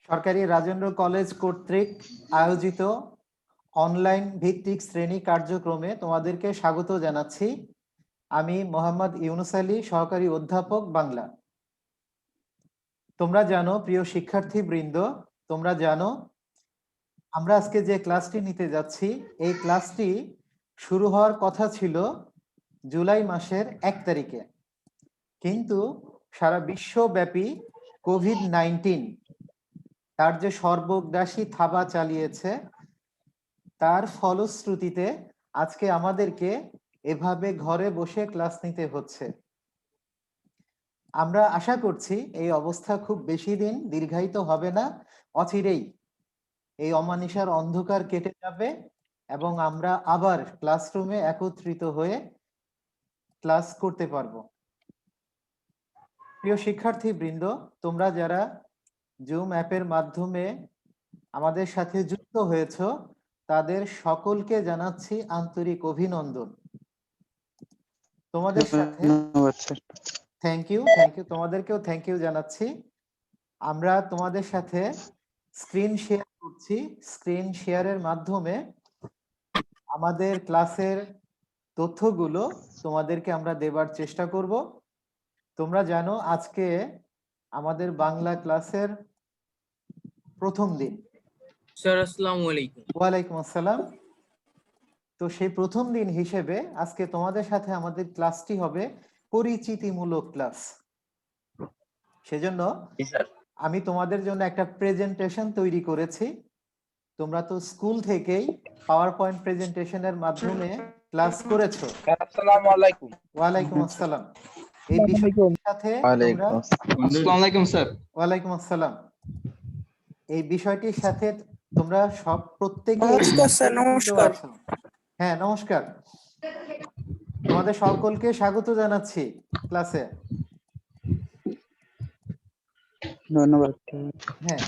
সরকারি রাজেন্দ্র কলেজ কর্তৃক আয়োজিত অনলাইন ভিত্তিক শ্রেণী কার্যক্রমে তোমাদেরকে স্বাগত জানাচ্ছি। আমি মোহাম্মদ ইউনুস আলী, সহকারী অধ্যাপক, বাংলা। তোমরা জানো, প্রিয় শিক্ষার্থী বৃন্দ, তোমরা জানো আমরা আজকে যে ক্লাসটি নিতে যাচ্ছি, এই ক্লাসটি শুরু হওয়ার কথা ছিল জুলাই মাসের 1 তারিখে, কিন্তু সারা বিশ্বব্যাপী কোভিড-19 তার যে সর্বগ্রাসী থাবা চালিয়েছে, তার ফলশ্রুতিতে আজকে আমাদেরকে এভাবে ঘরে বসে ক্লাস নিতে হচ্ছে। আমরা আশা করছি এই অবস্থা খুব বেশি দিন দীর্ঘায়িত হবে না, অচিরেই এই অমানিসার অন্ধকার কেটে যাবে এবং আমরা আবার ক্লাসরুমে একত্রিত হয়ে ক্লাস করতে পারবো। প্রিয় শিক্ষার্থী বৃন্দ, তোমরা যারা জুম অ্যাপের মাধ্যমে আমাদের সাথে যুক্ত হয়েছ, তাদের সকলকে জানাচ্ছি আন্তরিক অভিনন্দন। তোমাদের সাথে থ্যাংক ইউ, তোমাদেরকেও থ্যাংক ইউ জানাচ্ছি। আমরা তোমাদের সাথে স্ক্রিন শেয়ার করছি। স্ক্রিন শেয়ারের মাধ্যমে আমাদের ক্লাসের তথ্যগুলো তোমাদেরকে আমরা দেবার চেষ্টা করব। তোমরা জানো আজকে আমাদের বাংলা ক্লাসের প্রথম দিন। স্যার আসসালামু আলাইকুম। ওয়ালাইকুম আসসালাম। তো সেই প্রথম দিন হিসেবে আজকে তোমাদের সাথে আমাদের ক্লাসটি হবে পরিচিতিমূলক ক্লাস। সেজন্য আমি তোমাদের জন্য একটা প্রেজেন্টেশন তৈরি করেছি। তোমরা তো স্কুল থেকেই পাওয়ার পয়েন্ট প্রেজেন্টেশনের মাধ্যমে ক্লাস করেছো। আসসালামু আলাইকুম। ওয়ালাইকুম আসসালাম। এই বিষয়টির সাথে তোমরা আসসালামু আলাইকুম স্যার। ওয়ালাইকুম আসসালাম। এই বিষয়টির সাথে তোমরা সব প্রত্যেকে নমস্কার। হ্যাঁ, নমস্কার। তোমাদের সকলকে স্বাগত জানাচ্ছি ক্লাসে। ধন্যবাদ। হ্যাঁ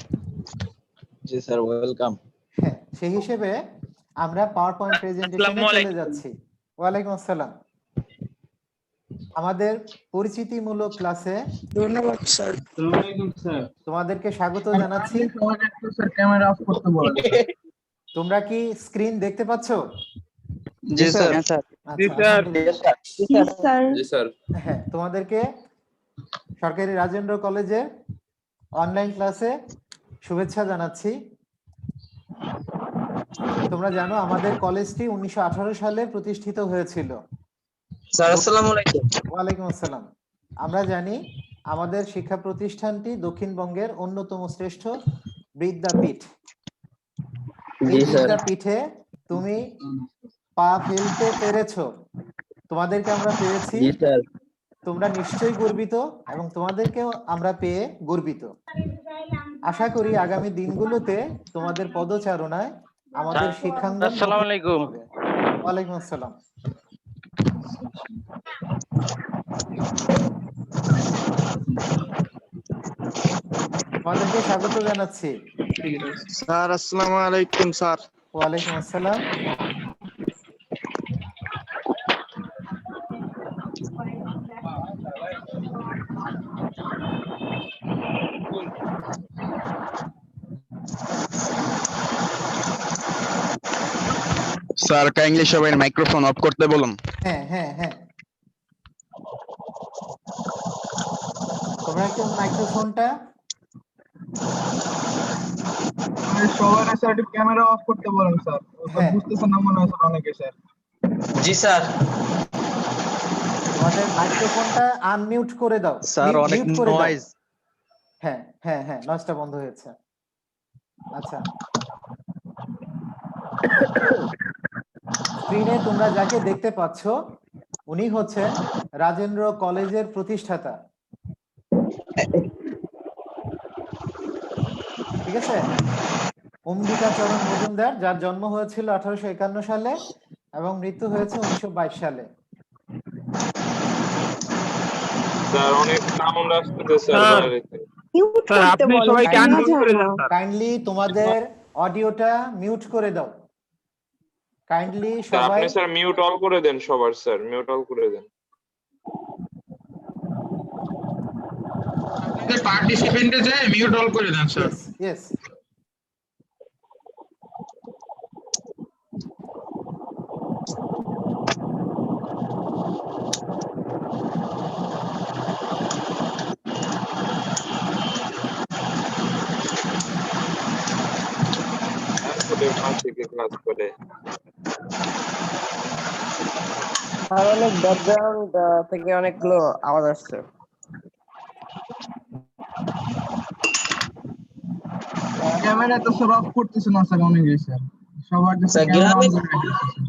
জি স্যার, ওয়েলকাম। হ্যাঁ, সেই হিসেবে আমরা পাওয়ার পয়েন্ট প্রেজেন্টেশনে চলে যাচ্ছি। ওয়ালাইকুম আসসালাম। আমাদের পরিচিতিমূলক ক্লাসে ধন্যবাদ স্যার। ওয়ালাইকুম স্যার। তোমাদেরকে স্বাগত জানাচ্ছি। স্যার ক্যামেরা অফ করতে বলেন। তোমরা কি স্ক্রিন দেখতে পাচ্ছো? জি স্যার। আচ্ছা, জি স্যার। জি স্যার। হ্যাঁ, তোমাদেরকে সরকারি রাজেন্দ্র কলেজে অনলাইন ক্লাসে শুভেচ্ছা জানাচ্ছি। তোমরা জানো আমাদের কলেজটি 1918 সালে প্রতিষ্ঠিত হয়েছিল। স্যার আসসালামু আলাইকুম। ওয়ালাইকুম আসসালাম। আমরা জানি আমাদের শিক্ষা প্রতিষ্ঠানটি দক্ষিণবঙ্গের অন্যতম শ্রেষ্ঠ বিদ্যাপীঠ। এই বিদ্যাপীঠে তুমি পা ফেলতে পেরেছো, তোমাদেরকে আমরা পেয়েছি। জি স্যার। তোমরা নিশ্চয়ই গর্বিত এবং তোমাদেরকেও আমরা পেয়ে গর্বিত। আশা করি আগামী দিনগুলোতে তোমাদের পদচারণায় আমাদের শিক্ষাঙ্গন। আসসালামু আলাইকুম। ওয়ালাইকুম আসসালাম। তোমাদেরকে স্বাগত জানাচ্ছি। স্যার আসসালামু আলাইকুম স্যার। ওয়ালাইকুম আসসালাম। স্যার কাইন্ডলি সবাই মাইক্রোফোন অফ করতে বলুন। হ্যাঁ হ্যাঁ হ্যাঁ, তোমরা একটু মাইক্রোফোনটা সবার স্যার একটু ক্যামেরা অফ করতে বলেন স্যার। বুঝতেছেন না মনে হয় স্যার অনেকে স্যার। জি স্যার। তোমাদের মাইক্রোফোনটা আনমিউট করে দাও। স্যার অনেক নয়েজ। হ্যাঁ হ্যাঁ হ্যাঁ, নয়েজটা বন্ধ হয়েছে। আচ্ছা, স্ক্রিনে তোমরা যাকে দেখতে পাচ্ছ উনি হচ্ছেন রাজেন্দ্র কলেজের প্রতিষ্ঠাতা। ঠিক আছে, অম্বিকাচরণ মজুমদার, যার জন্ম হয়েছিল 1851 সালে এবং মৃত্যু হয়েছে 1922 সালে। স্যার অনেক সাউন্ড আসতেছে স্যার। স্যার আপনি সবাই কান মিউট করে দেন স্যার। কাইন্ডলি তোমাদের অডিওটা মিউট করে দাও। কাইন্ডলি স্যার সবাই। আপনি স্যার মিউট অল করে দেন সবার, স্যার মিউট অল করে দেন। পার্টিসিপেন্টে যায় মিউট অল করে দেন স্যার। ইয়েস। ক্লাস করে আর অনেক ব্যাকগ্রাউন্ড থেকে অনেকগুলো আওয়াজ আসছে। ক্যামেরা তো সব অফ করতেছে না স্যার অনেকে স্যার, সবার কাছে স্যার, ক্যামেরা অন গ্রামে করে রাখতেছে স্যার।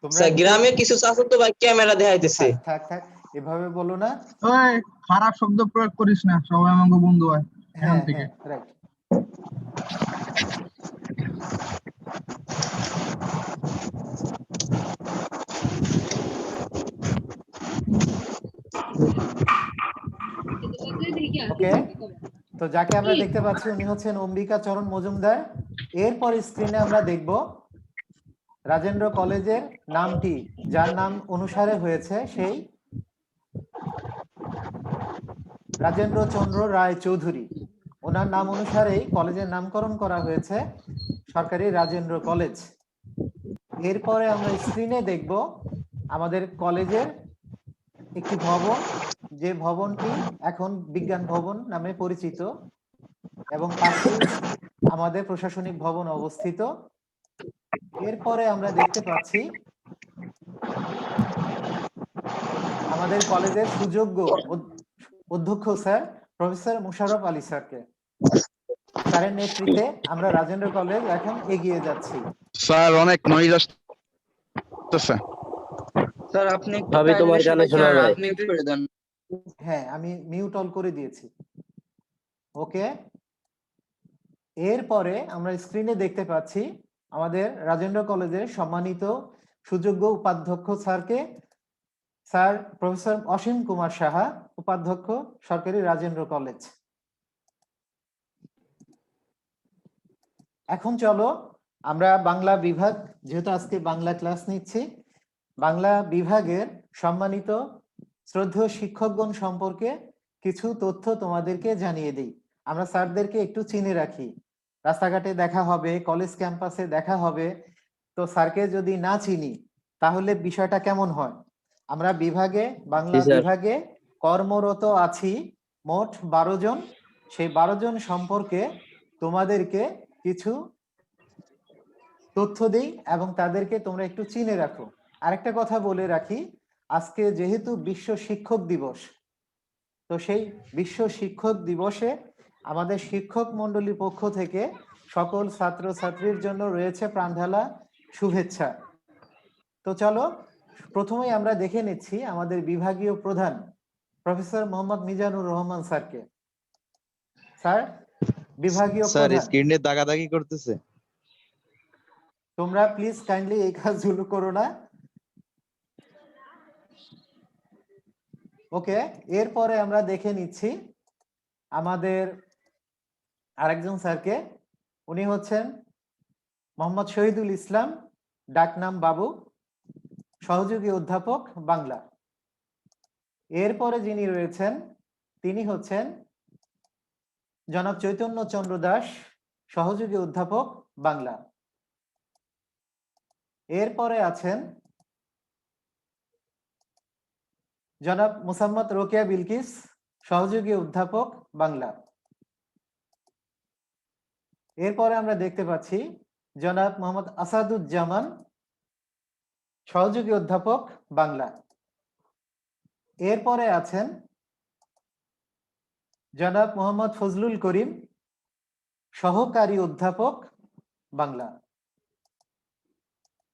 তোমরা স্যার, একটু গ্রামে কিছু চাচা তো ভাই ক্যামেরা দেখাইতেছে। থাক থাক থাক, এভাবে বলো না। ওই খারাপ শব্দ প্রয়োগ করিস না, সবাই আমাকে বন্ধু হয় এখন হ্যাঁ থেকে। হ্যাঁ, রাইট। ওকে, তো যাকে আমরা দেখতে পাচ্ছি উনি হচ্ছেন অম্বিকা চরণ মজুমদার। এরপর স্ক্রিনে আমরা দেখব রাজেন্দ্র কলেজের নামটি যার নাম অনুসারে হয়েছে, সেই রাজেন্দ্র চন্দ্র রায় চৌধুরী। ওনার নাম অনুসারেই কলেজের নামকরণ করা হয়েছে সরকারি রাজেন্দ্র কলেজ। এরপরে আমরা স্ক্রিনে দেখব আমাদের কলেজের একটি ভবন, যে ভবনটি এখন বিজ্ঞান ভবন নামে পরিচিত, এবং পাশেই আমাদের প্রশাসনিক ভবন অবস্থিত। এরপরে আমরা দেখতে পাচ্ছি আমাদের কলেজের সুযোগ্য অধ্যক্ষ স্যার প্রফেসর মুশাররফ আলী স্যারকে। স্যারের নেতৃত্বে আমরা রাজেন্দ্র কলেজ এখন এগিয়ে যাচ্ছি। স্যার অনেক নয়েজ আসতেছে। স্যার আপনি একটু ভাবি, তোমার কাইন্ডলি গানে সবাইকে শোনা যায়। মিউট করে দেন। হ্যাঁ, আমি মিউট অল করে দিয়েছি। ওকে, এরপরে আমরা স্ক্রিনে দেখতে পাচ্ছি আমাদের রাজেন্দ্র কলেজের সম্মানিত সুযোগ্য উপাধ্যক্ষ স্যারকে, স্যার প্রফেসর অসীম কুমার সাহা, উপাধ্যক্ষ সরকারি রাজেন্দ্র কলেজ। এখন চলো আমরা বাংলা বিভাগ, যেহেতু আজকে বাংলা ক্লাস নিচ্ছি, বাংলা বিভাগের সম্মানিত শ্রদ্ধেয় শিক্ষকগণ সম্পর্কে কিছু তথ্য তোমাদেরকে জানিয়ে দিই। আমরা স্যারদেরকে একটু চিনে রাখি, রাস্তাঘাটে দেখা হবে, কলেজ ক্যাম্পাসে দেখা হবে, তো স্যারকে যদি না চিনি তাহলে বিষয়টা কেমন হয়। আমরা বিভাগে, বাংলা জি, স্যার। বিভাগে কর্মরত আছি মোট 12 জন। সেই 12 জন সম্পর্কে তোমাদেরকে কিছু তথ্য দিই এবং তাদেরকে তোমরা একটু চিনে রাখো। আরেকটা কথা বলে রাখি, আজকে যেহেতু বিশ্ব শিক্ষক দিবস, তো সেই বিশ্ব শিক্ষক দিবসে আমাদের শিক্ষক মণ্ডলীর পক্ষ থেকে সকল ছাত্র ছাত্রীর জন্য রয়েছে প্রাণঢালা শুভেচ্ছা। তো চলো প্রথমেই আমরা দেখে নিচ্ছি আমাদের বিভাগীয় প্রধান প্রফেসর মোহাম্মদ মিজানুর রহমান স্যারকে। স্যার, বিভাগীয় প্রধান। স্ক্রিনে দাগাদাগি করতেছে। তোমরা প্লিজ কাইন্ডলি এই কাজগুলো করো না। ওকে, এরপরে আমরা দেখে নিচ্ছি আমাদের আরেকজন স্যারকে। উনি হচ্ছেন মোহাম্মদ শহীদুল ইসলাম, ডাকনাম বাবু, সহযোগী অধ্যাপক বাংলা। এরপরে যিনি রয়েছেন তিনি হচ্ছেন জনাব চৈতন্য চন্দ্র দাস, সহযোগী অধ্যাপক বাংলা। এরপরে আছেন জনাব মুসাম্মদ রোকেয়া বিলকিস, সহযোগী অধ্যাপক বাংলা। এরপরে আমরা দেখতে পাচ্ছি জনাব মোহাম্মদ আসাদুজ্জামান, সহযোগী অধ্যাপক বাংলা। এরপরে আছেন জনাব মোহাম্মদ ফজলুল করিম, সহকারী অধ্যাপক বাংলা।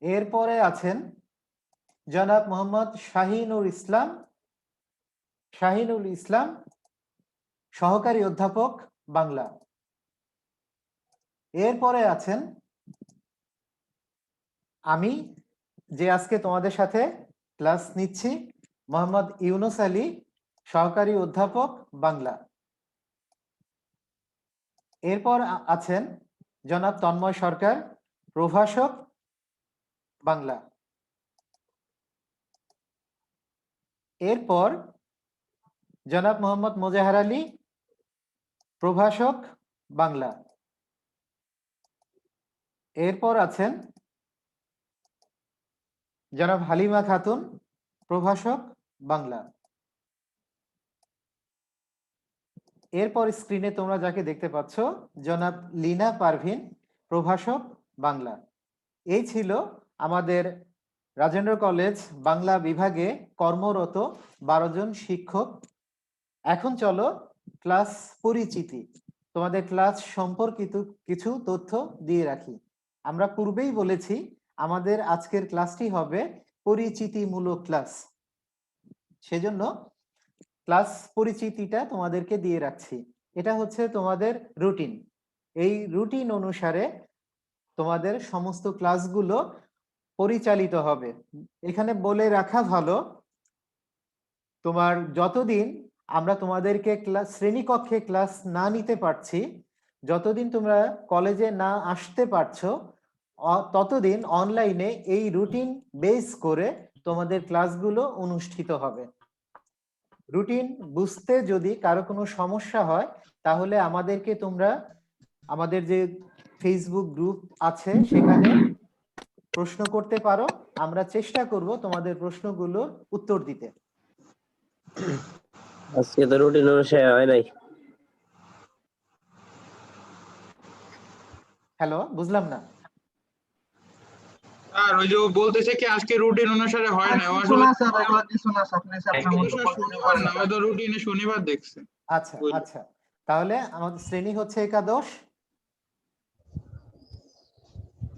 এরপরে আছেন জনাব মোহাম্মদ শাহিনুল ইসলাম, সহকারী অধ্যাপক বাংলা। এরপরে আছেন আমি, যে আজকে তোমাদের সাথে ক্লাস নিচ্ছি, মোহাম্মদ ইউনুস আলী, সহকারী অধ্যাপক বাংলা। এরপর আছেন জনাব তন্ময় সরকার, প্রভাষক বাংলা। এরপর জনাব মোহাম্মদ মোজাহার আলী, প্রভাষক বাংলা। এরপর আছেন জনাব হালিমা খাতুন, প্রভাষক বাংলা। এরপর স্ক্রিনে তোমরা যাকে দেখতে পাচ্ছ জনাব লিনা পারভিন, প্রভাষক বাংলা। এই ছিল আমাদের রাজেন্দ্র কলেজ বাংলা বিভাগে কর্মরত 12 জন শিক্ষক। এখন চলো ক্লাস পরিচিতি, তোমাদের ক্লাস সম্পর্কিত কিছু তথ্য দিয়ে রাখি। আমরা পূর্বেই বলেছি আমাদের আজকের ক্লাসটি হবে পরিচিতিমূলক ক্লাস, সেজন্য ক্লাস পরিচিতিটা তোমাদেরকে দিয়ে রাখছি। এটা হচ্ছে তোমাদের রুটিন। এই রুটিন অনুসারে তোমাদের সমস্ত ক্লাসগুলো পরিচালিত হবে। এখানে বলে রাখা ভালো, তোমার যতদিন আমরা তোমাদেরকে শ্রেণীকক্ষে ক্লাস না নিতে পারছি, যতদিন তোমরা কলেজে না আসতে পারছো, ততদিন অনলাইনে এই রুটিন বেস করে তোমাদের ক্লাসগুলো অনুষ্ঠিত হবে। রুটিন বুঝতে যদি কারো কোনো সমস্যা হয় তাহলে আমাদেরকে তোমরা আমাদের যে ফেসবুক গ্রুপ আছে সেখানে প্রশ্ন করতে পারো, আমরা চেষ্টা করব তোমাদের প্রশ্নগুলোর উত্তর দিতে। আজকে তো রুটিন অনুসারে হয় নাই। হ্যালো, বুঝলাম না আর ওই যে বলতেছে কি আজকে রুটিন অনুসারে হয় না, শোনা স্যার, এগুলো কিছু না স্যার, প্লিজ আপনার মতো শনিবার না, হয়তো রুটিনে শনিবার দেখছে। আচ্ছা আচ্ছা, তাহলে আমাদের শ্রেণী হচ্ছে একাদশ,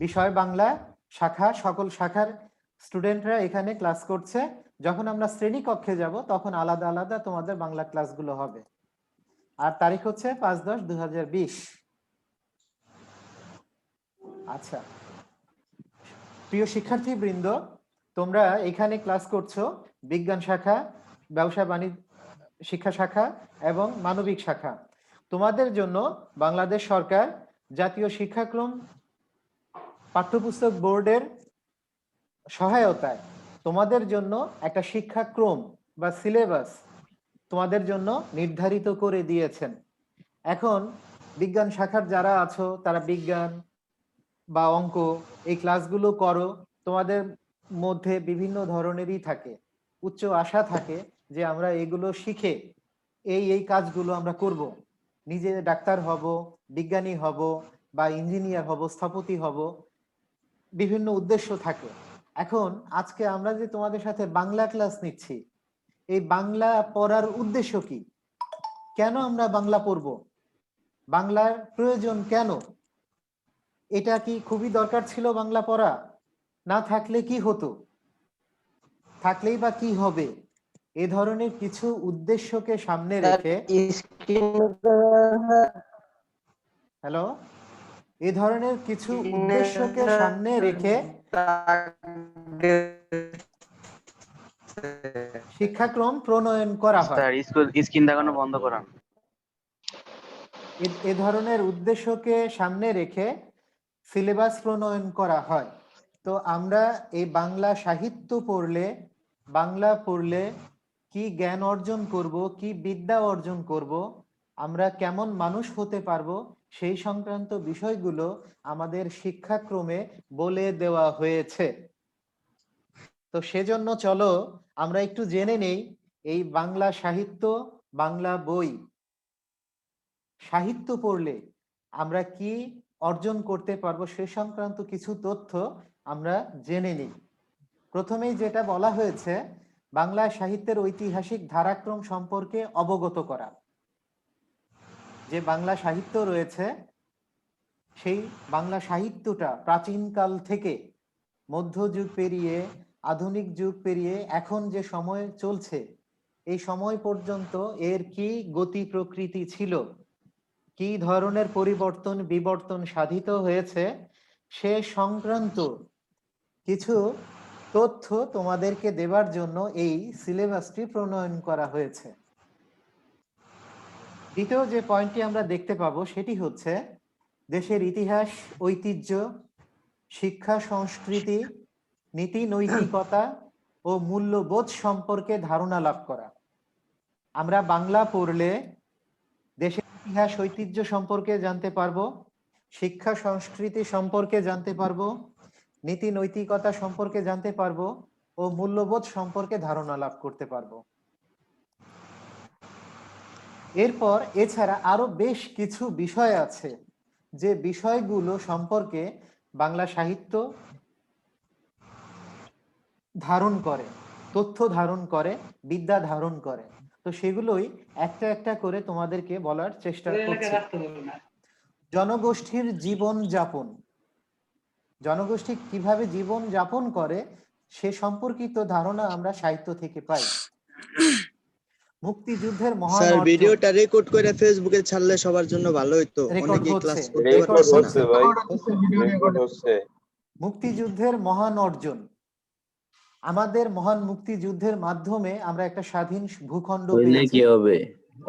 বিষয় বাংলা শাখা, সকল শাখার স্টুডেন্টরা এখানে ক্লাস করছে। যখন আমরা শ্রেণী কক্ষে যাব তখন আলাদা আলাদা তোমাদের বাংলা ক্লাসগুলো হবে। আর তারিখ হচ্ছে 5-10-2020। আচ্ছা, প্রিয় শিক্ষার্থী বৃন্দ, তোমরা এখানে ক্লাস করছো বিজ্ঞান শাখা, ব্যবসা বাণিজ্য শিক্ষা শাখা এবং মানবিক শাখা। তোমাদের জন্য বাংলাদেশ সরকার জাতীয় শিক্ষাক্রম পাঠ্যপুস্তক বোর্ডের সহায়তায় তোমাদের জন্য একটা শিক্ষাক্রম বা সিলেবাস তোমাদের জন্য নির্ধারিত করে দিয়েছেন। এখন বিজ্ঞান শাখার যারা আছো তারা বিজ্ঞান বা অঙ্ক এই ক্লাসগুলো করো, তোমাদের মধ্যে বিভিন্ন ধরনেরই থাকে, উচ্চ আশা থাকে যে আমরা এগুলো শিখে এই কাজগুলো আমরা করব, নিজে ডাক্তার হব, বিজ্ঞানী হব বা ইঞ্জিনিয়ার হব, স্থপতি হব, বিভিন্ন উদ্দেশ্য থাকে। এখন আজকে আমরা যে তোমাদের সাথে বাংলা ক্লাস নিচ্ছি, এই বাংলা পড়ার উদ্দেশ্য কি? কেন আমরা বাংলা পড়ব? বাংলার প্রয়োজন কেন? এটা কি খুবই দরকার ছিল বাংলা পড়া? না থাকলে কি হতো? থাকলেই বা কি হবে? এ ধরনের কিছু উদ্দেশ্যকে সামনে রেখে, হ্যালো, এ ধরনের কিছু উদ্দেশ্যকে সামনে রেখে শিক্ষাক্রম প্রণয়ন করা হয়। স্যার স্ক্রিন দেখানো বন্ধ করান। এ ধরনের উদ্দেশ্যকে সামনে রেখে সিলেবাস প্রণয়ন করা হয়। তো আমরা এই বাংলা সাহিত্য পড়লে, বাংলা পড়লে কি জ্ঞান অর্জন করব, কি বিদ্যা অর্জন করব, আমরা কেমন মানুষ হতে পারবো, সেই সংক্রান্ত বিষয়গুলো আমাদের শিক্ষাক্রমে বলে দেওয়া হয়েছে। তো সেজন্য চলো আমরা একটু জেনে নেই এই বাংলা সাহিত্য, বাংলা বই, সাহিত্য পড়লে আমরা কি অর্জন করতে পারবো সে সংক্রান্ত কিছু তথ্য আমরা জেনে নিই। প্রথমেই যেটা বলা হয়েছে, বাংলা সাহিত্যের ঐতিহাসিক ধারাক্রম সম্পর্কে অবগত করা। যে বাংলা সাহিত্য রয়েছে সেই বাংলা সাহিত্যটা প্রাচীনকাল থেকে মধ্যযুগ পেরিয়ে আধুনিক যুগ পেরিয়ে এখন যে সময় চলছে, এই সময় পর্যন্ত এর কি গতি প্রকৃতি ছিল, কি ধরনের পরিবর্তন বিবর্তন সাধিত হয়েছে, সে সংক্রান্ত কিছু তথ্য তোমাদেরকে দেবার জন্য এই সিলেবাসটি প্রণয়ন করা হয়েছে। দ্বিতীয় যে পয়েন্টটি আমরা দেখতে পাবো সেটি হচ্ছে দেশের ইতিহাস, ঐতিহ্য, শিক্ষা, সংস্কৃতি, নীতি নৈতিকতা ও মূল্যবোধ সম্পর্কে ধারণা লাভ করা। আমরা বাংলা পড়লে দেশের ইতিহাস ঐতিহ্য সম্পর্কে জানতে পারবো, শিক্ষা সংস্কৃতি সম্পর্কে জানতে পারবো, নীতি নৈতিকতা সম্পর্কে জানতে পারবো ও মূল্যবোধ সম্পর্কে ধারণা লাভ করতে পারবো। এরপর এছাড়া আরো বেশ কিছু বিষয় আছে যে বিষয়গুলো সম্পর্কে বাংলা সাহিত্য ধারণ করে, তথ্য ধারণ করে, বিদ্যা ধারণ করে। তো সেগুলোই একটা একটা করে তোমাদেরকে বলার চেষ্টা করছি। জনগোষ্ঠীর জীবন যাপন, জনগোষ্ঠী কিভাবে জীবন যাপন করে সে সম্পর্কিত ধারণা আমরা সাহিত্য থেকে পাই। মুক্তিযুদ্ধের মহান স্যার অর্জন, ভিডিওটা রেকর্ড করে ফেসবুকে ছাড়লে সবার জন্য ভালো হতো, রেকর্ড অনেকেই হচ্ছে, ক্লাস করতে রেকর্ড পারছে না। হচ্ছে ভাই, ভিডিও রেকর্ড হচ্ছে। মুক্তিযুদ্ধের মহান অর্জন, আমাদের মহান মুক্তিযুদ্ধের মাধ্যমে আমরা একটা স্বাধীন ভূখণ্ড পেয়েছি, কি হবে,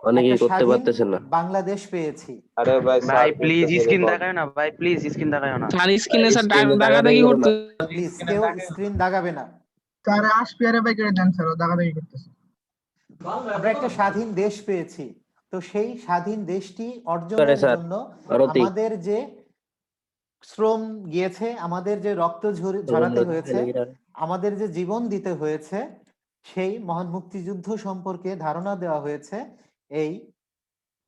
অনেকেই একটা করতে স্বাধীন পারতেছে না। বাংলাদেশ পেয়েছি। আরে ভাই ভাই স্যার প্লিজ করতেছে স্ক্রিন রেকর্ড। দেখায় না, ভাই প্লিজ স্ক্রিন দেখায় না। স্যার স্ক্রিনে স্যার স্ক্রিনে দাগাদাগি করতে প্লিজ কেউ স্ক্রিন দাগাবে না। স্যার আসপিয়ারে বাই করে দেন স্যার, ও দাগাদাগি করতেছে। আমরা একটা স্বাধীন দেশ পেয়েছি, তো সেই স্বাধীন দেশটি অর্জনের জন্য আমাদের যে শ্রম গিয়েছে, আমাদের যে রক্ত ঝরাতে হয়েছে, আমাদের যে জীবন দিতে হয়েছে, সেই মহান মুক্তিযুদ্ধ সম্পর্কে ধারণা দেওয়া হয়েছে এই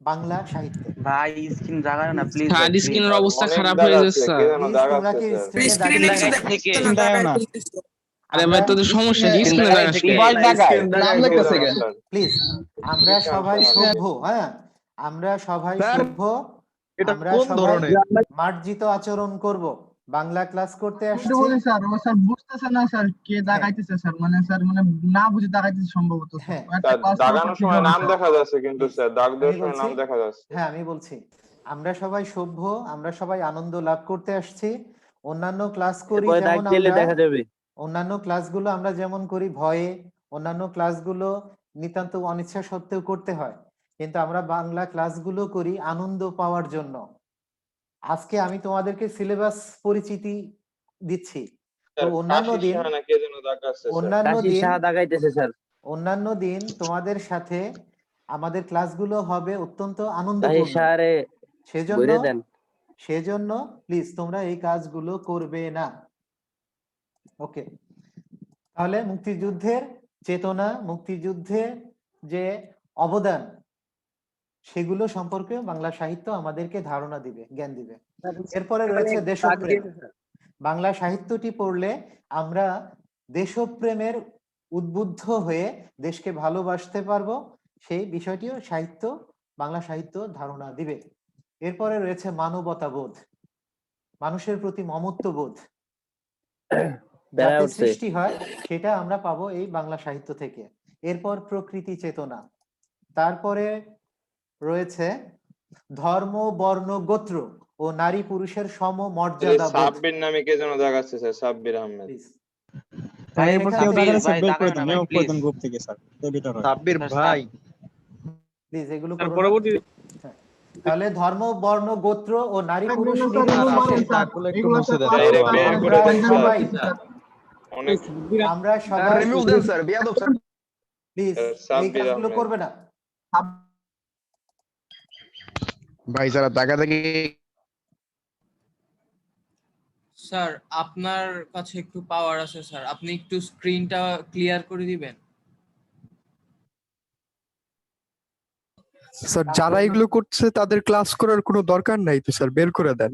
বাংলা সাহিত্যে। ভাই স্ক্রিন দেখায় না প্লিজ। স্যার স্ক্রিনের অবস্থা অনেক খারাপ দাগ হয়ে আছে, যাচ্ছে কে স্যার। যেন প্লিজ দাগ তোমরা আছে কি স্যার। স্ক্রিনে দাগ আরে ভাই তোদের সমস্যা কি স্ক্রিনে প্লিজ আমরা সবাই সভ্য, হ্যাঁ আমরা সবাই সভ্য, আমরা সবাই মার্জিত আচরণ করব। বাংলা ক্লাস করতে আসছি। বলি স্যার, ও স্যার বুঝতেছে না স্যার কে দাগাইতেছে স্যার, মানে স্যার মানে না বুঝে দাগাইতেছে সম্ভবত। হ্যাঁ, দাগানোর সময় নাম দেখা যাচ্ছে কিন্তু স্যার, দাগ দেওয়ার সময় নাম দেখা যাচ্ছে। হ্যাঁ আমি বলছি, আমরা সবাই সভ্য, আমরা সবাই আনন্দ লাভ করতে আসছি। অন্যান্য ক্লাস করি যেমন অন্যান্য ক্লাসগুলো আমরা যেমন করি ভয়ে, অন্যান্য ক্লাসগুলো নিতান্ত অনিচ্ছা সত্ত্বেও করতে হয়, কিন্তু আমরা বাংলা ক্লাসগুলো করি আনন্দ পাওয়ার জন্য। আজকে আমি তোমাদেরকে সিলেবাস পরিচিতি দিচ্ছি, তো অন্যান্য দিন তোমাদের সাথে আমাদের ক্লাসগুলো হবে অত্যন্ত আনন্দপূর্ণ। সেজন্য প্লিজ তোমরা এই কাজগুলো করবে না। ওকে, তাহলে মুক্তিযুদ্ধের চেতনা, মুক্তিযুদ্ধের যে অবদান, সেগুলো সম্পর্কে বাংলা সাহিত্য আমাদেরকে ধারণা দিবে, জ্ঞান দিবে। এরপরে রয়েছে দেশপ্রেম। বাংলা সাহিত্যটি পড়লে আমরা দেশপ্রেমের উদ্বুদ্ধ হয়ে দেশকে ভালোবাসতে পারবো, সেই বিষয়টিও সাহিত্য, বাংলা সাহিত্য ধারণা দিবে। এরপরে রয়েছে মানবতাবোধ, মানুষের প্রতি মমত্ববোধ যাতে সৃষ্টি হয়, সেটা আমরা পাবো এই বাংলা সাহিত্য থেকে। এরপর প্রকৃতি চেতনা, তারপরে রয়েছে ধর্ম, বর্ণ, গোত্র ও নারী পুরুষের সম মর্যাদা। সাব্বির নামে কে যেন দেখাচ্ছে স্যার, সাব্বির আহমেদ। প্লিজ এগুলো পরবর্তী। তাহলে ধর্ম, বর্ণ, গোত্র ও নারী পুরুষ আমরা সবাই প্লিজ এই কাজগুলো করবে না ভাই। যারা দাগাদাগি স্যার আপনার কাছে একটু পাওয়ার আছে স্যার, আপনি একটু স্ক্রিনটা ক্লিয়ার করে দিবেন। স্যার যারা এগুলো করছে তাদের ক্লাস করার কোনো দরকার নাই তো স্যার, বের করে দেন।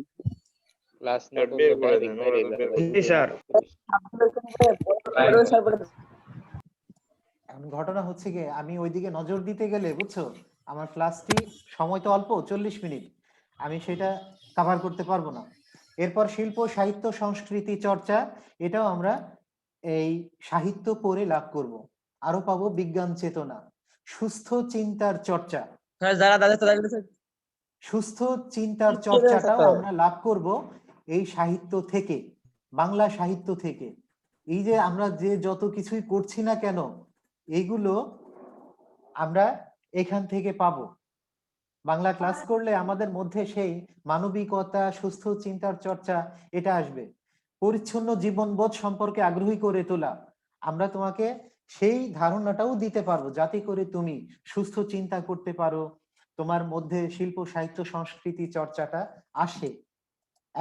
ঘটনা হচ্ছে কি, আমি ওইদিকে নজর দিতে গেলে বুঝছো আমার ক্লাসটি সময় তো অল্প, 40 মিনিট, আমি সেটা কভার করতে পারবো না। এরপর শিল্প, সাহিত্য, সংস্কৃতি চর্চা, এটাও আমরা এই সাহিত্য পড়ে লাভ করব। আরো পাবো বিজ্ঞান চেতনা, সুস্থ চিন্তার চর্চা, সুস্থ চিন্তার চর্চাটাও আমরা লাভ করব এই সাহিত্য থেকে, বাংলা সাহিত্য থেকে। এই যে আমরা যে যত কিছুই করছি না কেন, এইগুলো আমরা এখান থেকে পাবো। বাংলা ক্লাস করলে আমাদের মধ্যে সেই মানবিকতা, সুস্থ চিন্তার চর্চা এটা আসবে। পরিচ্ছন্ন জীবনবোধ সম্পর্কে আগ্রহী করে তোলা, আমরা তোমাকে সেই ধারণাটাও দিতে পারবো যাতে করে তুমি সুস্থ চিন্তা করতে পারো, তোমার মধ্যে শিল্প, সাহিত্য, সংস্কৃতি চর্চাটা আসে।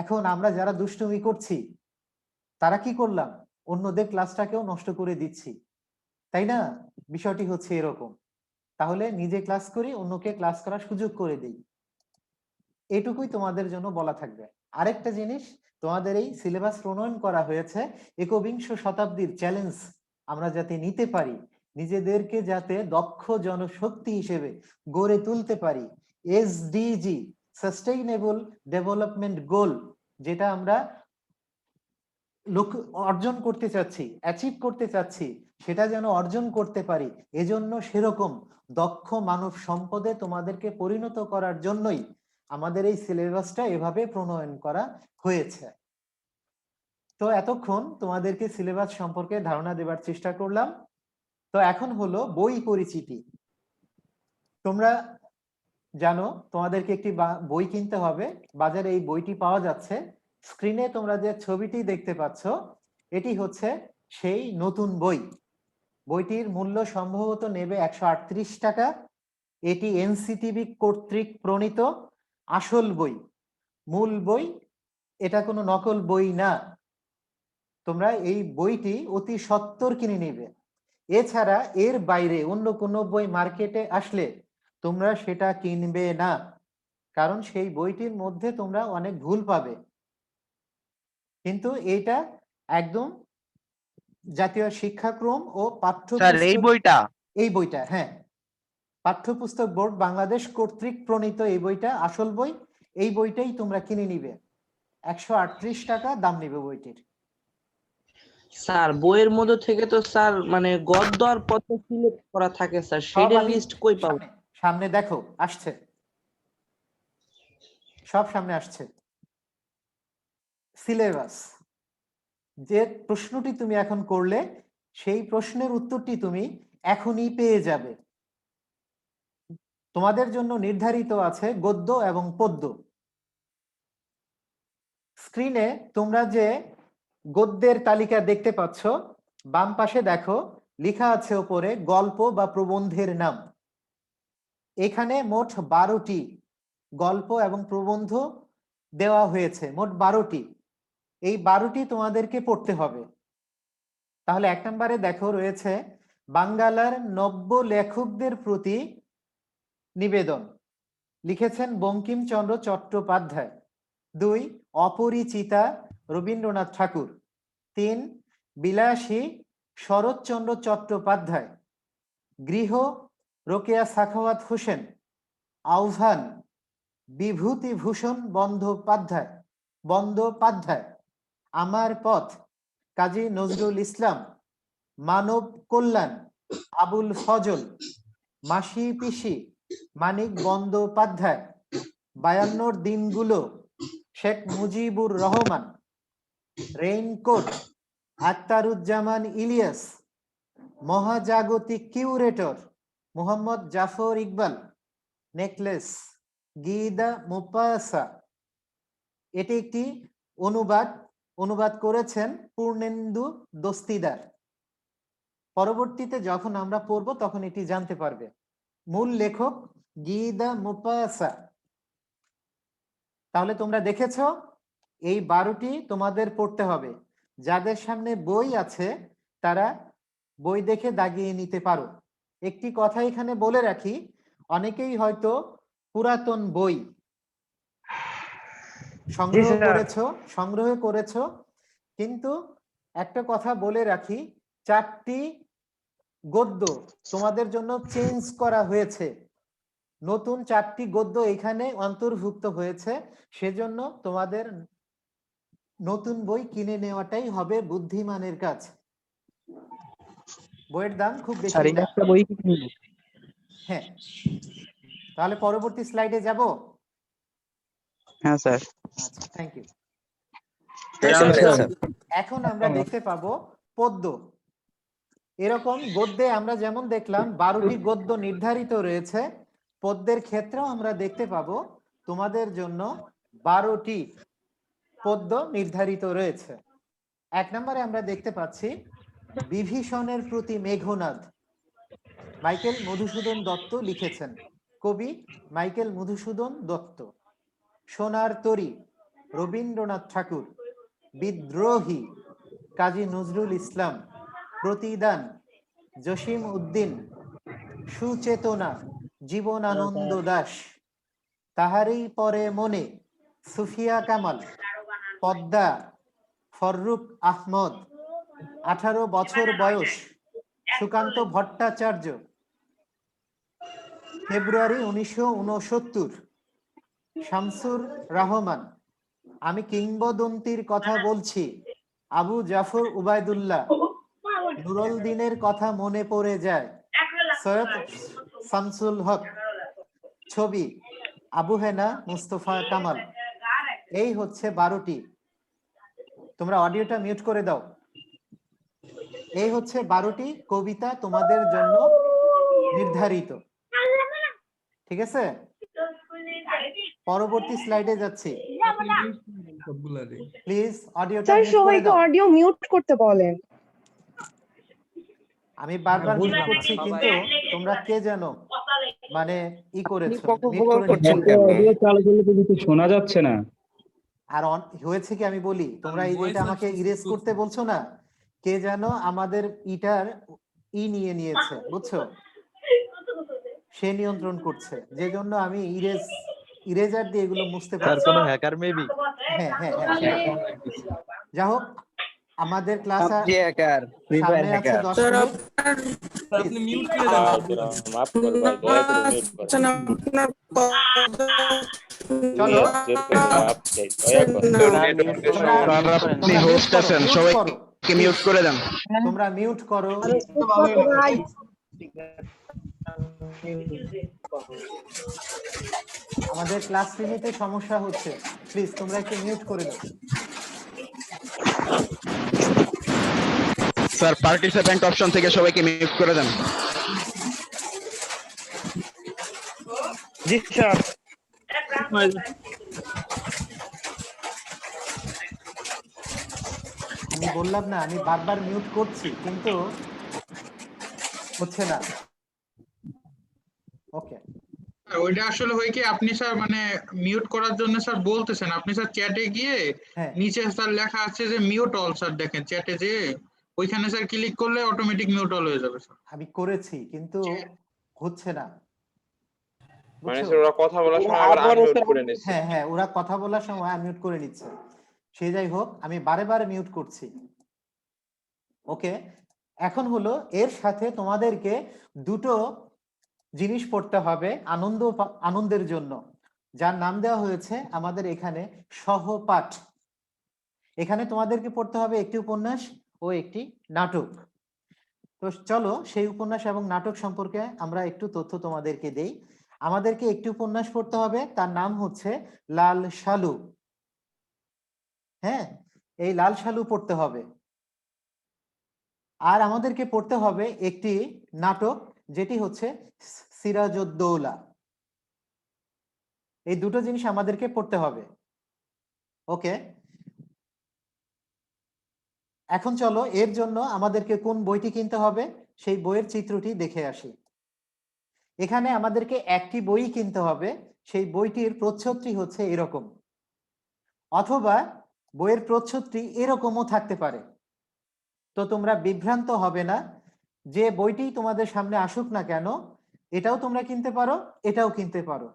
এখন আমরা যারা দুষ্টুমি করছি তারা কি করলাম, অন্যদের ক্লাসটাকেও নষ্ট করে দিচ্ছি, তাই না? বিষয়টি হচ্ছে এরকম। তাহলে নিজে ক্লাস করি, অন্যকে ক্লাস করার সুযোগ করে দিই, এটুকুই তোমাদের জন্য বলা থাকবে। আরেকটা জিনিস, তোমাদের এই সিলেবাস প্রণয়ন করা হয়েছে একবিংশ শতাব্দীর চ্যালেঞ্জ আমরা যাতে নিতে পারি, নিজেদেরকে যাতে দক্ষ জনশক্তি হিসেবে গড়ে তুলতে পারি। এসডিজি, সাস্টেইনেবল ডেভেলপমেন্ট গোল, যেটা আমরা লক্ষ্য অর্জন করতে চাচ্ছি, অ্যাচিভ করতে চাচ্ছি, সেটা যেন অর্জন করতে পারি, এজন্য সেরকম দক্ষ মানব সম্পদে তোমাদেরকে পরিণত করার জন্যই আমাদের এই সিলেবাসটা এভাবে প্রণয়ন করা হয়েছে। তো এতক্ষণ তোমাদেরকে সিলেবাস সম্পর্কে ধারণা দেবার চেষ্টা করলাম। তো এখন হলো বই পরিচিতি। তোমরা জানো তোমাদেরকে একটি বই কিনতে হবে, বাজারে এই বইটি পাওয়া যাচ্ছে। স্ক্রিনে তোমরা যে ছবিটি দেখতে পাচ্ছ এটি হচ্ছে সেই নতুন বই। বইটির মূল্য সম্ভবত নেবে 138 টাকা। এটি এনসিটিবি কর্তৃক প্রণীত আসল বই, মূল বই, এটা কোনো নকল বই না। তোমরা এই বইটি অতি সত্বর কিনে নিবে। এছাড়া এর বাইরে অন্য কোনো বই মার্কেটে আসলে তোমরা সেটা কিনবে না, কারণ সেই বইটির মধ্যে তোমরা অনেক ভুল পাবে। কিন্তু এটা একদম জাতীয় শিক্ষাক্রম ও পাঠ্যপুস্তক, এই বইটা, হ্যাঁ, পাঠ্যপুস্তক বোর্ড বাংলাদেশ কর্তৃক প্রণীত এই বইটা আসল বই। এই বইটাই তোমরা কিনে নিবে, 138 টাকা দাম নেবে বইটির। স্যার বইয়ের মধ্যে থেকে তো স্যার মানে গদ্য আর পদ্য সিলেক্ট করা থাকে স্যার, সেটার লিস্ট কই পাবো? সামনে দেখো, আসছে, সব সামনে আসছে। সিলেবাস, যে প্রশ্নটি তুমি এখন করলে সেই প্রশ্নের উত্তরটি তুমি এখনই পেয়ে যাবে। তোমাদের জন্য নির্ধারিত আছে গদ্য এবং পদ্য। স্ক্রিনে তোমরা যে গদ্যের তালিকা দেখতে পাচ্ছ, বাম পাশে দেখো লেখা আছে উপরে গল্প বা প্রবন্ধের নাম। এখানে মোট 12টি গল্প এবং প্রবন্ধ দেওয়া হয়েছে, মোট 12টি। এই 12টি তোমাদেরকে পড়তে হবে। তাহলে 1 নম্বরে দেখো রয়েছে বাঙ্গালার নব্য লেখকদের প্রতি নিবেদন, লিখেছেন বঙ্কিমচন্দ্র চট্টোপাধ্যায়। 2 অপরিচিতা, রবীন্দ্রনাথ ঠাকুর। 3 বিলাসী, শরৎচন্দ্র চট্টোপাধ্যায়। গৃহ, রোকেয়া সাখাওয়াত হোসেন। আহ্বান, বিভূতিভূষণ বন্দ্যোপাধ্যায়। আমার পথ, কাজী নজরুল ইসলাম। মানব কল্যাণ, আবুল ফজল। মাসি পিসি, মানিক বন্দ্যোপাধ্যায়। 52 দিনগুলো, শেখ মুজিবুর রহমান। রেইনকোট, আখতারুজ্জামান ইলিয়াস। মহাজাগতিক কিউরেটর, মোহাম্মদ জাফর ইকবাল। নেকলেস, গীদা মুপাসা। এটি একটি অনুবাদ করেছেন পূর্ণেন্দু দস্তিদার। পরবর্তীতে যখন আমরা পড়ব তখন এটি জানতে পারবে। মূল লেখক গীদা মুপাসা। তাহলে তোমরা দেখেছো এই 12টি তোমাদের পড়তে হবে। যাদের সামনে বই আছে তারা বই দেখে দাগিয়ে নিতে পারো। একটি কথা এখানে বলে রাখি, অনেকেই হয়তো পুরাতন বই সংগ্রহ করেছো, কিন্তু একটা কথা বলে রাখি, 4টি গদ্য তোমাদের জন্য চেঞ্জ করা হয়েছে। নতুন 4টি গদ্য এখানে অন্তর্ভুক্ত হয়েছে, সেজন্য তোমাদের নতুন বই কিনে নেওয়াটাই হবে বুদ্ধিমানের কাজ। বইয়ের দাম খুব বেশি না। হ্যাঁ, তাহলে পরবর্তী স্লাইডে যাব। হ্যাঁ স্যার। আচ্ছা, থ্যাংক ইউ। এখন আমরা দেখতে পাবো পদ্য। এরকম গদ্যে আমরা যেমন দেখলাম 12টি গদ্য নির্ধারিত রয়েছে, পদ্যের ক্ষেত্রেও আমরা দেখতে পাবো তোমাদের জন্য 12টি পদ্য নির্ধারিত রয়েছে। 1 নম্বরে আমরা দেখতে পাচ্ছি বিভীষণের প্রতি মেঘনাদ, মাইকেল মধুসূদন দত্ত লিখেছেন, কবি মাইকেল মধুসূদন দত্ত। সোনার তরী, রবীন্দ্রনাথ ঠাকুর, বিদ্রোহী কাজী নজরুল ইসলাম, প্রতিদান জসিম উদ্দিন, সুচেতনা জীবনানন্দ দাশ, তাহারই পরে মনে সুফিয়া কামাল, পদ্মা ফররুক আহমদ, 18 বছর বয়স সুকান্ত ভট্টাচার্য, ফেব্রুয়ারি 1969, শামসুর রহমান, আমি কিংবদন্তির কথা বলছি, আবু জাফর উবায়দুল্লাহ, নুরুল দিনের কথা মনে পড়ে যায়, সৈয়দ শামসুল হক, ছবি আবু হেনা মুস্তফা কামাল। এই হচ্ছে 12টি। তোমরা অডিওটা মিউট করে দাও। এই হচ্ছে 12টি কবিতা তোমাদের জন্য নির্ধারিত। ঠিক আছে, পরবর্তী স্লাইডে যাচ্ছি। প্লিজ অডিওটা মিউট করে দাও। অডিও মিউট করতে বলেন। আমি বারবার মিউট করছি, কিন্তু তোমরা কে জানো মানে ই করেছো, মিউট করে নিচ্ছো। শোনা যাচ্ছে না। আর হয়েছে কি আমি বলি, তোমরা এই যেটা আমাকে ইরেজ করতে বলছো না, কে জানো আমাদের ইটার নিয়ে নিয়েছে, বুঝছো, সে নিয়ন্ত্রণ করছে, যে জন্য আমি ইরেজার দিয়ে এগুলো মুছতে পারছি। কোনো হ্যাকার মেবি? হ্যাঁ হ্যাঁ হ্যাঁ, যা হোক আমাদের ক্লাস হ্যাকার, ফ্রি ফায়ার সামনে আছে হ্যাকার। 10 মিনিট। আপনি মিউট করে দেন। মাফ করো ভাই, দয়া করে মিউট করো। চলো জোর করে মাফ চাই, দয়া করে। আপনি হোস্ট আছেন, সবাইকে মিউট করে দেন। তোমরা মিউট করো। আমাদের ক্লাস নিতে সমস্যা হচ্ছে, প্লিজ তোমরা একটু মিউট করে দাও। স্যার পার্টিসিপেন্ট অপশন থেকে সবাইকে মিউট করে দেন। জি স্যার। আমি বললাম না, আমি বারবার মিউট করছি, কিন্তু হচ্ছে না। ওকে, ওইটা আসলে হয় কি, আপনি স্যার মানে মিউট করার জন্য স্যার বলতেছেন, আপনি স্যার চ্যাটে গিয়ে হ্যাঁ নিচে স্যার লেখা আছে যে মিউট অল, স্যার দেখেন চ্যাটে যে ওইখানে স্যার ক্লিক করলে অটোমেটিক মিউট অল হয়ে যাবে স্যার। আমি করেছি, কিন্তু হচ্ছে না, মানে বুঝছো? স্যার ওরা কথা বলার সময় আবার আনমিউট করে নিচ্ছে। হ্যাঁ হ্যাঁ, ওরা কথা বলার সময় মিউট করে নিচ্ছে। সে যাই হোক, আমি বারে বারে মিউট করছি। ওকে, এখন হলো এর সাথে তোমাদেরকে দুটো জিনিস পড়তে হবে আনন্দের জন্য, যার নাম দেওয়া হয়েছে আমাদের এখানে সহপাঠ। এখানে তোমাদেরকে পড়তে হবে একটি উপন্যাস ও একটি নাটক। তো চলো সেই উপন্যাস এবং নাটক সম্পর্কে আমরা একটু তথ্য তোমাদেরকে দেই। আমাদেরকে একটি উপন্যাস পড়তে হবে, তার নাম হচ্ছে লাল সালু। হ্যাঁ, এই লাল সালু পড়তে হবে। আর আমাদেরকে পড়তে হবে একটি নাটক, যেটি হচ্ছে সিরাজউদ্দৌলা। এই দুটো জিনিস আমাদেরকে পড়তে হবে। ওকে, এখন চলো এর জন্য আমাদেরকে কোন বইটি কিনতে হবে সেই বইয়ের চিত্রটি দেখে আসি। এখানে আমাদেরকে একটি বই কিনতে হবে, সেই বইটির প্রচ্ছদটি হচ্ছে এরকম, অথবা বইয়ের প্রচ্ছদটি এরকমও থাকতে পারে। তো তোমরা বিভ্রান্ত হবে না, যে বইটি তোমাদের সামনে আসুক না কেন, এটাও তোমরা কিনতে পারো, এটাও কিনতে পারো,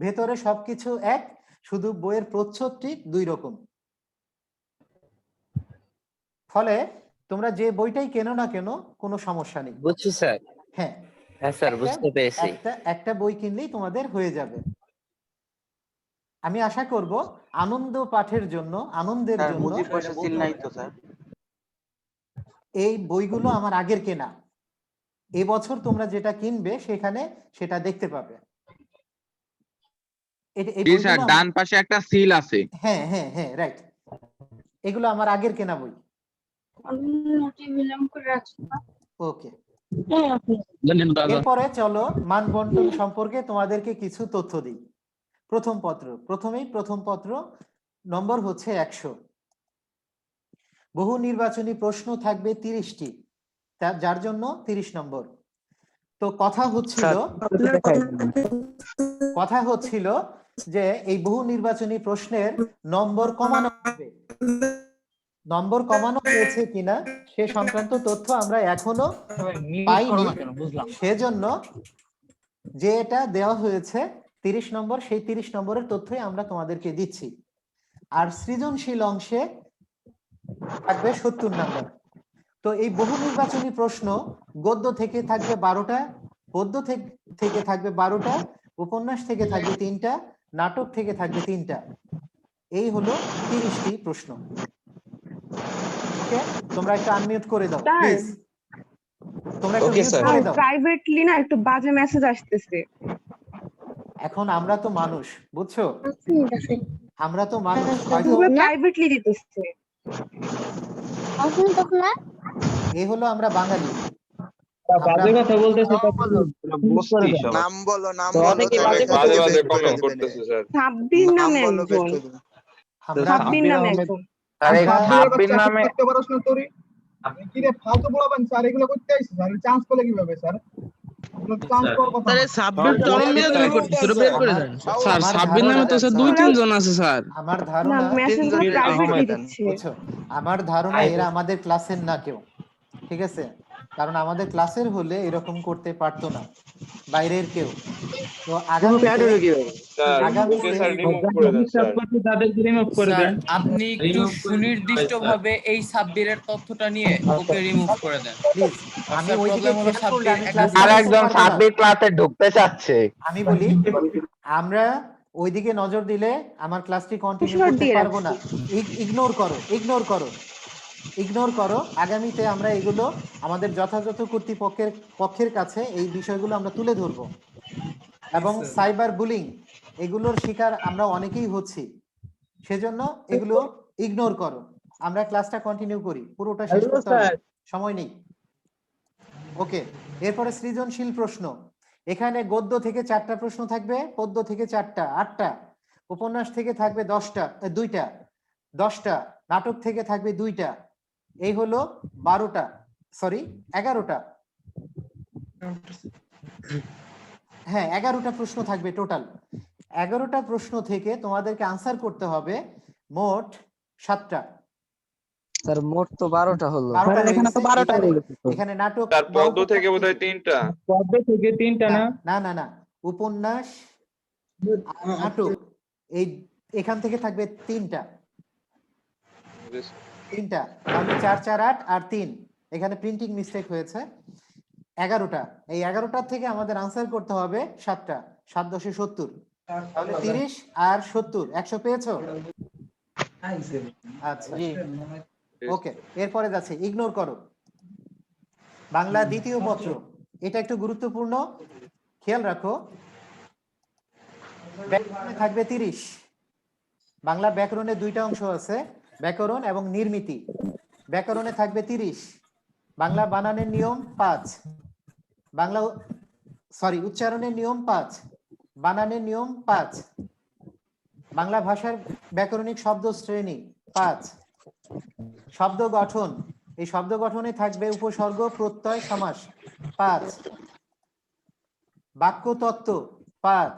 ভেতরে সবকিছু এক, শুধু বইয়ের প্রচ্ছদটি 2 রকম। ফলে তোমরা যে বইটাই কেনো না কেন কোনো সমস্যা নেই। বুঝছি স্যার। হ্যাঁ হ্যাঁ স্যার, বুঝতে পেরেছি। একটা বই কিনলেই তোমাদের হয়ে যাবে। আমি আশা করব আনন্দ পাঠের জন্য, আনন্দের জন্য এই বইগুলো আমার আগের কেনা। এবছর তোমরা যেটা কিনবে সেখানে সেটা দেখতে পাবে। ডান পাশে একটা সিল আছে। হ্যাঁ হ্যাঁ হ্যাঁ, রাইট, এগুলো আমার আগের কেনা বই। ওকে, এরপরে চলো মানবন্টন সম্পর্কে তোমাদেরকে কিছু তথ্য দিই। প্রথম পত্র নম্বর হচ্ছে 100। বহু নির্বাচনী প্রশ্ন থাকবে 30টি, যার জন্য 30 নম্বর। তো কথা হচ্ছিল যে এই বহু নির্বাচনী প্রশ্নের নম্বর কমানো হবে, নম্বর কমানো হয়েছে কিনা সে সংক্রান্ত তথ্য আমরা এখনো পাইনি। সেজন্য যে এটা দেওয়া হয়েছে 30 নম্বর, সেই 30 নম্বরের তথ্যই আমরা তোমাদেরকে দিচ্ছি। আর সৃজনশীল অংশে থাকবে 70 নম্বর। তো এই বহু নির্বাচনী প্রশ্ন গদ্য থেকে থাকবে 12টা, পদ্য থেকে থাকবে 12টা, উপন্যাস থেকে থাকবে 3টা, নাটক থেকে থাকবে 3টা। এই হলো 30টি প্রশ্ন। ওকে, তোমরা একটু আনমিউট করে দাও প্লিজ। তোমরা একটু মিউট করে দাও। প্রাইভেটলি না একটু বাজে মেসেজ আসতেছে। এখন আমরা তো মানুষ, বুঝছো? আমরা তো মানুষ, হয়তো প্রাইভেটলি দিতেছে। এই হলো আমরা বাঙালি। বাজে কথা বলতেছে, নাম বলো, নাম তো বলো, অনেকে তাহলে বাজে বের বাজে করে কমেন্ট দিবে না। করতেছে স্যার। সাব্বির নাম নামে বলো, বের একজন, করে দিবে। আমরা সাব্বির নামে একজন। সাব্বির নামে করতে পারছ না তোরে? আপনি কি রে ফালতু বলবেন স্যার? এগুলো করতে আইছিস স্যার, চান্স পেলে কিভাবে স্যার? চান্স পাওয়ার কথা না। সাব্বির চরম বিরোধী তোর বের করে দেন। স্যার সাব্বির নামে তো স্যার 2-3 জন আছে স্যার। আমার না ধারণা, মেসেজগুলো প্রাইভেটলি দিচ্ছে। বুঝছো, আমার ধারণা এরা আমাদের ক্লাসের না কেউ, ঠিক আছে? কারণ আমাদের ক্লাসের হলে এরকম করতে পারতো না, বাইরের কেউ। তো আগামীতে স্যার রিমুভ করে দেন স্যার। স্যার আপনি একটু সুনির্দিষ্টভাবে এই সাব্বিরের তথ্যটা নিয়ে ওকে রিমুভ করে দেন প্লিজ। আমি স্যার। ওইদিকে প্রবলেম হলো খেয়াল করলে আমি সাব্বির ক্লাসে একা একজন সাব্বির ক্লাসে ঢুকতে চাচ্ছে। আমি বলি, আমরা ওইদিকে নজর দিলে আমার ক্লাসটি কন্টিনিউ পুষ্পার করতে দিয়ে পারবো না। ইগনোর করো, ইগনোর করো, ইগনোর করো। আগামীতে আমরা এগুলো আমাদের যথাযথ পক্ষের কাছে এই বিষয়গুলো আমরা তুলে ধরবো। এবং সাইবার বুলিং এগুলোর শিকার আমরা অনেকেই হচ্ছি, সেজন্য এগুলো ইগনোর করো। আমরা ক্লাসটা কন্টিনিউ করি, পুরোটা শেষ করতে হবে, সময় নেই। ওকে, এরপরে সৃজনশীল প্রশ্ন। এখানে গদ্য থেকে 4টা প্রশ্ন থাকবে, পদ্য থেকে 4টা, 8টা, উপন্যাস থেকে থাকবে 2টা, 10টা, নাটক থেকে থাকবে 2টা। এই হলো 12টা, সরি 11টা। হ্যাঁ, 11টা প্রশ্ন থাকবে টোটাল। 11টা প্রশ্ন থেকে তোমাদেরকে আনসার করতে হবে মোট 7টা। স্যার মোট তো 12টা হলো। 12টা এখানে তো 12টা হয়ে গেছে। এখানে নাটক, তার পদ্ম থেকে বোধহয় 3টা। পদ্ম থেকে 3টা না? না না না, উপন্যাস আর নাটক এই এখান থেকে থাকবে 3টা। তাহলে 4 4 8 আর 3, এখানে প্রিন্টিং মিস্টেক হয়েছে। 11টা, এই 11টা থেকে আমাদের আনসার করতে হবে 7টা। 7 10 70, তাহলে 30 আর 70, 100 পেয়েছো? আচ্ছা, ওকে। এরপরে যাচ্ছে, ইগনোর করো। বাংলা দ্বিতীয় পত্র, এটা একটু গুরুত্বপূর্ণ, খেয়াল রাখো। ব্যাকরণে থাকবে 30। বাংলা ব্যাকরণে 2টা অংশ আছে, ব্যাকরণ এবং নির্মিতি। ব্যাকরণে থাকবে 30। বাংলা বানানের নিয়ম 5, বাংলা উচ্চারণের নিয়ম 5, বানানের নিয়ম 5, বাংলা ভাষার ব্যাকরণিক শব্দ শ্রেণী 5, শব্দ গঠন, এই শব্দ গঠনে থাকবে উপসর্গ, প্রত্যয়, সমাস 5, বাক্য তত্ত্ব 5,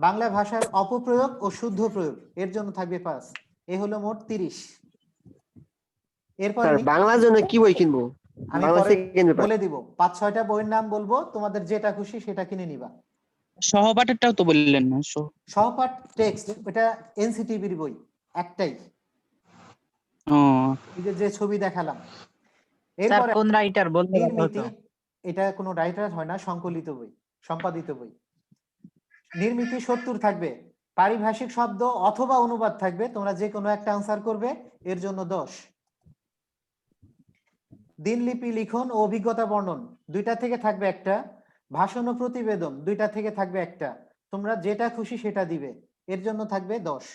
বাংলা ভাষার অপপ্রয়োগ ও শুদ্ধ প্রয়োগ এর জন্য থাকবে 5। এই হলো মোট 30। এরপর বাংলার জন্য কি বই কিনবো? আমি পরে বলে দিব, 5-6টা বইয়ের নাম বলবো, তোমাদের যেটা খুশি সেটা কিনে নিবা। সহপাঠেরটাও তো বললেন না। সহপাঠ টেক্সট, এটা এনসিটিভির বই একটাই, যে ছবি দেখালাম। এরপরে কোন রাইটার বলতে নির্মিতি, এটা কোনো রাইটার হয় না, সংকলিত বই, সম্পাদিত বই। নির্মিতি 70 থাকবে, পারিভাষিক শব্দ অথবা অনুবাদ থাকবে, তোমরা যে কোনো একটা আনসার করবে, এর জন্য 10। দিনলিপি লিখন ও অভিজ্ঞতা বর্ণন 2টা থেকে থাকবে 1টা, ভাষণ ও প্রতিবেদন 2টা থেকে থাকবে 1টা, তোমরা যেটা খুশি সেটা দিবে, এর জন্য থাকবে 10।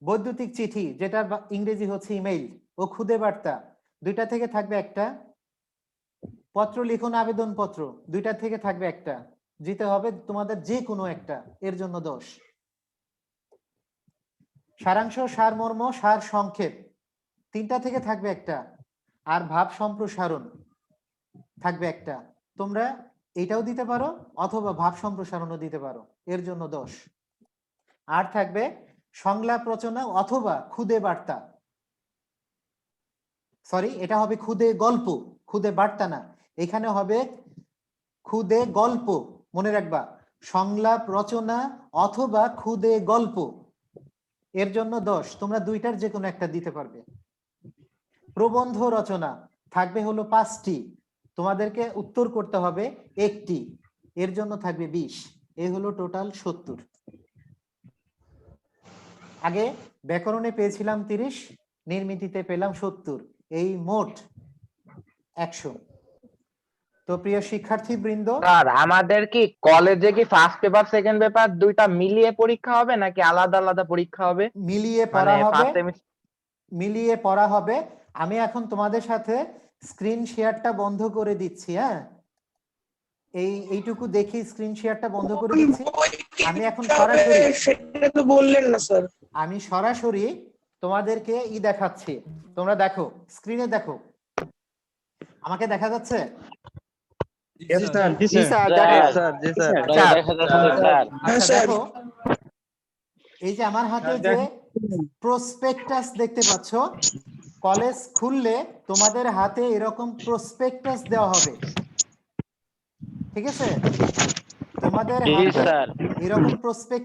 বৈদ্যুতিক চিঠি, যেটা ইংরেজি হচ্ছে ইমেইল, ও খুদে বার্তা 2টা থেকে থাকবে 1টা, পত্র লিখন আবেদন পত্র 2টা থেকে থাকবে 1টা, দিতে হবে তোমাদের যে কোনো একটা, এর জন্য 10। সারাংশ, সারমর্ম, সার সংক্ষেপ 3টা থেকে থাকবে 1টা, আর ভাব সম্প্রসারণ থাকবে 1টা। তোমরা এটাও দিতে পারো অথবা ভাব সম্প্রসারণও দিতে পারো, এর জন্য 10। আর থাকবে সংলাপ রচনা অথবা খুদে বার্তা, সরি এটা হবে খুদে গল্প, খুদে বার্তা না, এখানে হবে খুদে গল্প, মনে রাখবা সংলাপ রচনা অথবা খুদে গল্প, এর জন্য 10। তোমরা দুইটার যে কোনো একটা দিতে পারবে। প্রবন্ধ রচনা থাকবে হলো 5টি, তোমাদেরকে উত্তর করতে হবে 1টি, এর জন্য থাকবে 20। এই হলো টোটাল 70। আগে ব্যাকরণে পেয়েছিলাম 30, নির্মিতিতে পেলাম 70, এই মোট 100। তো প্রিয় শিক্ষার্থী বৃন্দ, স্যার আমাদের কি কলেজে কি ফার্স্ট পেপার সেকেন্ড পেপার দুইটা মিলিয়ে পরীক্ষা হবে নাকি আলাদা আলাদা পরীক্ষা হবে? মিলিয়ে মানে পড়া হবে, ফার্স্ট সেমিস্টার মিলিয়ে পড়া হবে। আমি এখন তোমাদের সাথে স্ক্রিন শেয়ারটা বন্ধ করে দিচ্ছি। হ্যাঁ, এইটুকু দেখি স্ক্রিন শেয়ারটা বন্ধ করে দিচ্ছি। আমি এখন সরাসরি, সেটা তো বললেন না স্যার। আমি সরাসরি তোমাদেরকে দেখাচ্ছি। তোমরা দেখো, স্ক্রিনে দেখো, আমাকে দেখা যাচ্ছে? জি স্যার আচ্ছা দেখো, এই যে আমার হাতে যে প্রসপেক্টাস দেখতে পাচ্ছ, কলেজ খুললে তোমাদের হাতে এরকম প্রসপেক্টাস দেওয়া হবে, ঠিক আছে? তোমাদের হাতে এরকম প্রসপেক্টাস